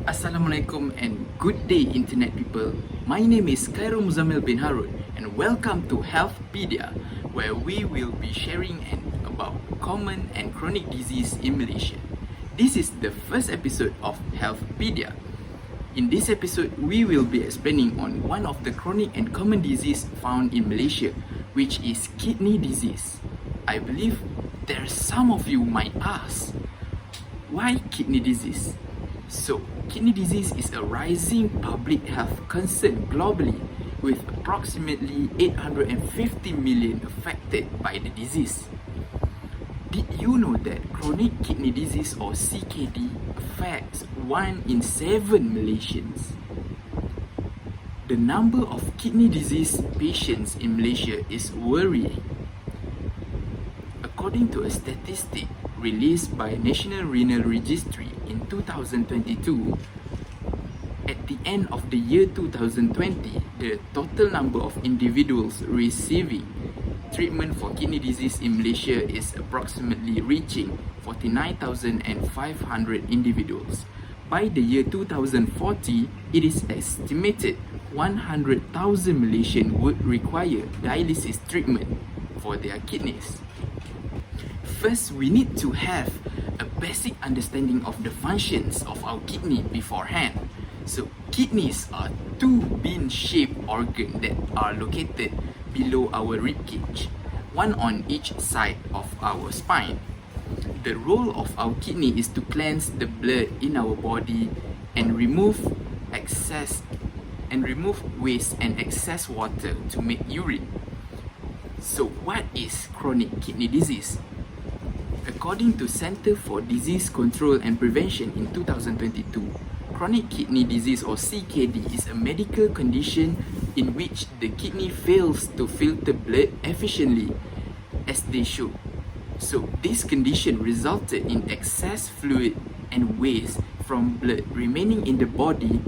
Assalamualaikum and good day internet people. My name is Khairul Muzammil bin Harun and welcome to Healthpedia, where we will be sharing about common and chronic disease in Malaysia. This is the first episode of Healthpedia. In this episode, we will be explaining on one of the chronic and common disease found in Malaysia, which is kidney disease. I believe there some of you might ask, why kidney disease? So, kidney disease is a rising public health concern globally, with approximately 850 million affected by the disease. Did you know that chronic kidney disease or CKD affects 1 in 7 Malaysians? The number of kidney disease patients in Malaysia is worrying. According to a statistic released by National Renal Registry in 2022, at the end of the year 2020, the total number of individuals receiving treatment for kidney disease in Malaysia is approximately reaching 49,500 individuals. By the year 2040, it is estimated 100,000 Malaysians would require dialysis treatment for their kidneys. First, we need to have a basic understanding of the functions of our kidney beforehand. So, kidneys are two bean-shaped organs that are located below our ribcage, one on each side of our spine. The role of our kidney is to cleanse the blood in our body and remove waste and excess water to make urine. So, what is chronic kidney disease? According to Center for Disease Control and Prevention in 2022, chronic kidney disease or CKD is a medical condition in which the kidney fails to filter blood efficiently as they should. So, this condition resulted in excess fluid and waste from blood remaining in the body,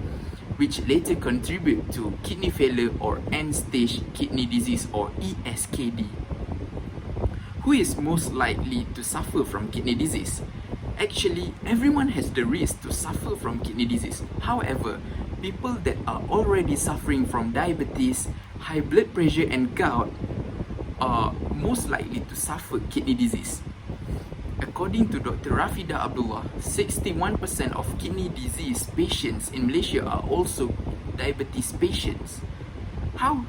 which later contribute to kidney failure or end-stage kidney disease or ESKD. Who is most likely to suffer from kidney disease? Actually, everyone has the risk to suffer from kidney disease. However, people that are already suffering from diabetes, high blood pressure and gout are most likely to suffer kidney disease. According to Dr. Rafida Abdullah, 61% of kidney disease patients in Malaysia are also diabetes patients. How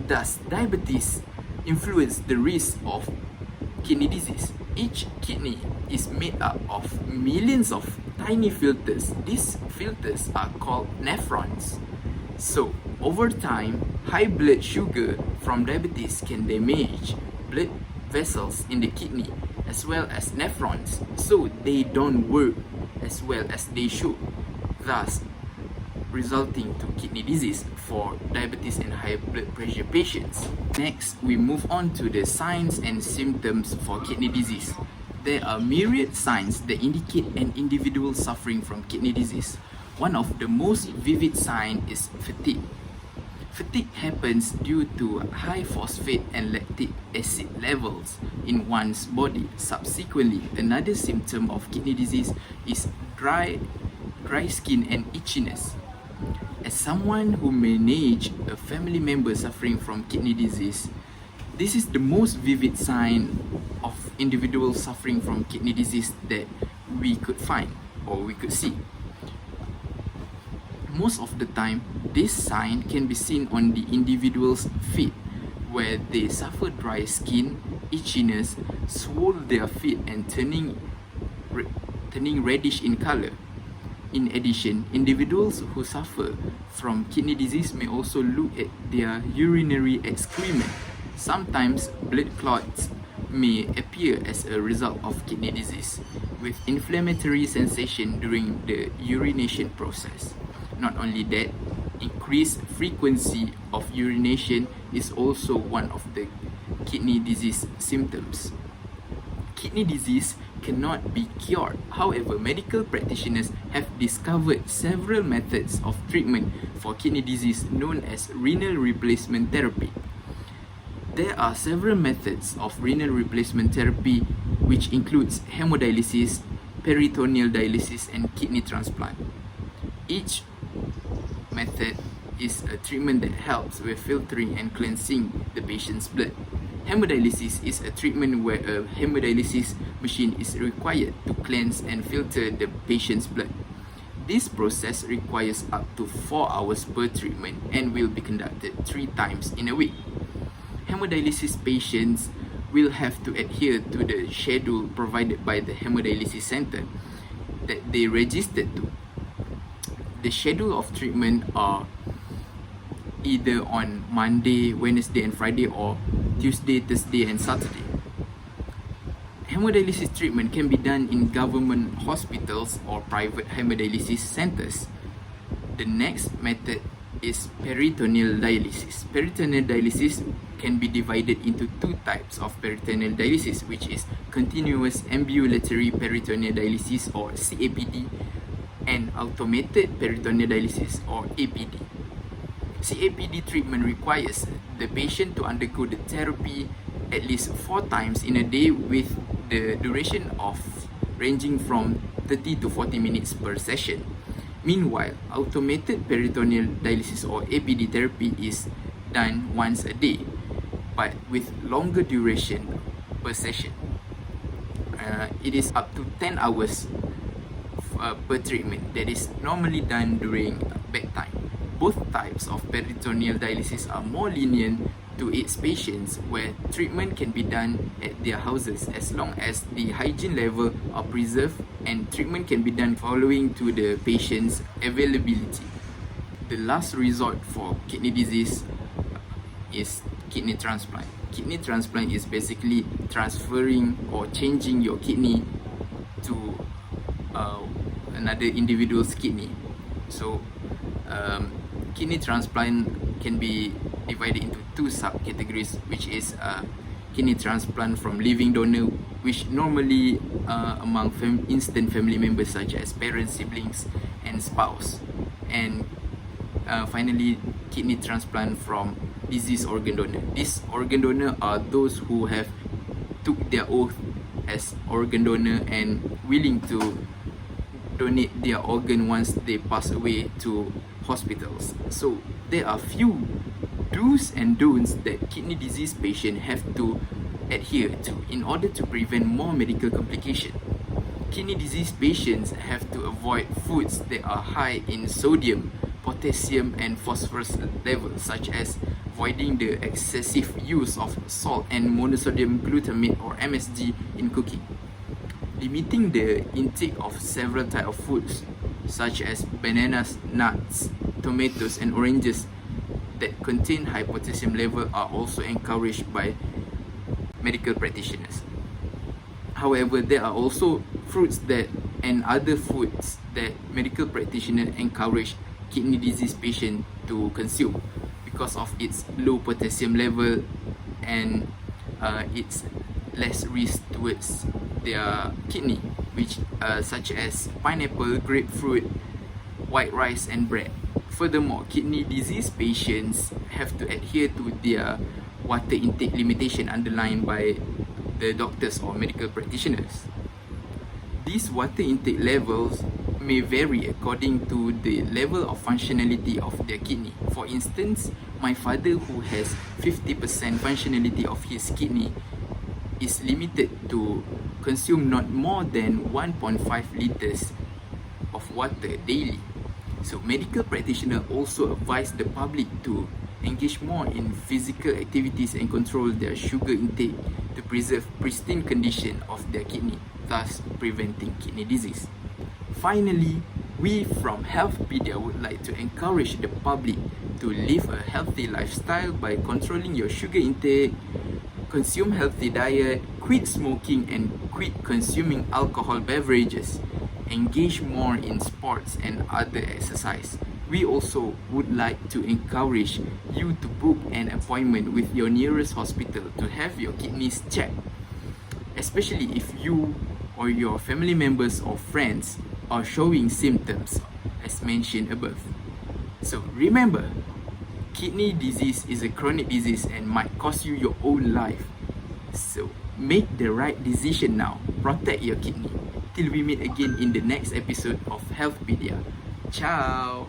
does diabetes influence the risk of kidney disease? Each kidney is made up of millions of tiny filters. These filters are called nephrons. So, over time, high blood sugar from diabetes can damage blood vessels in the kidney as well as nephrons, so they don't work as well as they should, thus resulting to kidney disease for diabetes and high blood pressure patients. Next, we move on to the signs and symptoms for kidney disease. There are myriad signs that indicate an individual suffering from kidney disease. One of the most vivid signs is fatigue. Fatigue happens due to high phosphate and lactic acid levels in one's body. Subsequently, another symptom of kidney disease is dry skin and itchiness. As someone who managed a family member suffering from kidney disease, this is the most vivid sign of individuals suffering from kidney disease that we could find or we could see. Most of the time, this sign can be seen on the individual's feet, where they suffer dry skin, itchiness, swell their feet and turning reddish in color. In addition, individuals who suffer from kidney disease may also look at their urinary excrement. Sometimes blood clots may appear as a result of kidney disease, with inflammatory sensation during the urination process. Not only that, increased frequency of urination is also one of the kidney disease symptoms. Kidney disease cannot be cured. However, medical practitioners have discovered several methods of treatment for kidney disease known as renal replacement therapy. There are several methods of renal replacement therapy, which includes hemodialysis, peritoneal dialysis, and kidney transplant. Each method is a treatment that helps with filtering and cleansing the patient's blood. Hemodialysis is a treatment where a hemodialysis machine is required to cleanse and filter the patient's blood. This process requires up to 4 hours per treatment and will be conducted 3 times in a week. Hemodialysis patients will have to adhere to the schedule provided by the hemodialysis center that they registered to. The schedule of treatment are either on Monday, Wednesday and Friday, or Tuesday, Thursday and Saturday. Hemodialysis treatment can be done in government hospitals or private hemodialysis centers. The next method is peritoneal dialysis. Peritoneal dialysis can be divided into 2 types of peritoneal dialysis, which is continuous ambulatory peritoneal dialysis or CAPD and automated peritoneal dialysis or APD. CAPD treatment requires the patient to undergo the therapy at least 4 times in a day with the duration of ranging from 30 to 40 minutes per session. Meanwhile, automated peritoneal dialysis or APD therapy is done once a day, but with longer duration per session. It is up to 10 hours per treatment that is normally done during bedtime. Both types of peritoneal dialysis are more lenient to its patients, where treatment can be done at their houses as long as the hygiene level are preserved, and treatment can be done following to the patient's availability. The last resort for kidney disease is kidney transplant. Kidney transplant is basically transferring or changing your kidney to another individual's kidney. So kidney transplant can be divided into 2 subcategories, which is kidney transplant from living donor, which normally among instant family members such as parents, siblings and spouse, and finally kidney transplant from deceased organ donor. These organ donor are those who have took their oath as organ donor and willing to donate their organ once they pass away to hospitals. So there are few do's and don'ts that kidney disease patients have to adhere to in order to prevent more medical complications. Kidney disease patients have to avoid foods that are high in sodium, potassium and phosphorus levels, such as avoiding the excessive use of salt and monosodium glutamate or MSG in cooking. Limiting the intake of several types of foods such as bananas, nuts, tomatoes and oranges that contain high potassium level are also encouraged by medical practitioners. However, there are also fruits and other foods that medical practitioners encourage kidney disease patients to consume because of its low potassium level and its less risk towards their kidney, which such as pineapple, grapefruit, white rice and bread. Furthermore, kidney disease patients have to adhere to their water intake limitation underlined by the doctors or medical practitioners. These water intake levels may vary according to the level of functionality of their kidney. For instance, my father, who has 50% functionality of his kidney, is limited to consume not more than 1.5 liters of water daily. So medical practitioners also advise the public to engage more in physical activities and control their sugar intake to preserve pristine condition of their kidney, thus preventing kidney disease. Finally, we from Healthpedia would like to encourage the public to live a healthy lifestyle by controlling your sugar intake, consume healthy diet, quit smoking and quit consuming alcohol beverages, engage more in sports and other exercise. We also would like to encourage you to book an appointment with your nearest hospital to have your kidneys checked, especially if you or your family members or friends are showing symptoms as mentioned above. So remember, kidney disease is a chronic disease and might cost you your own life. So make the right decision now. Protect your kidney. Till we meet again in the next episode of Healthpedia. Ciao.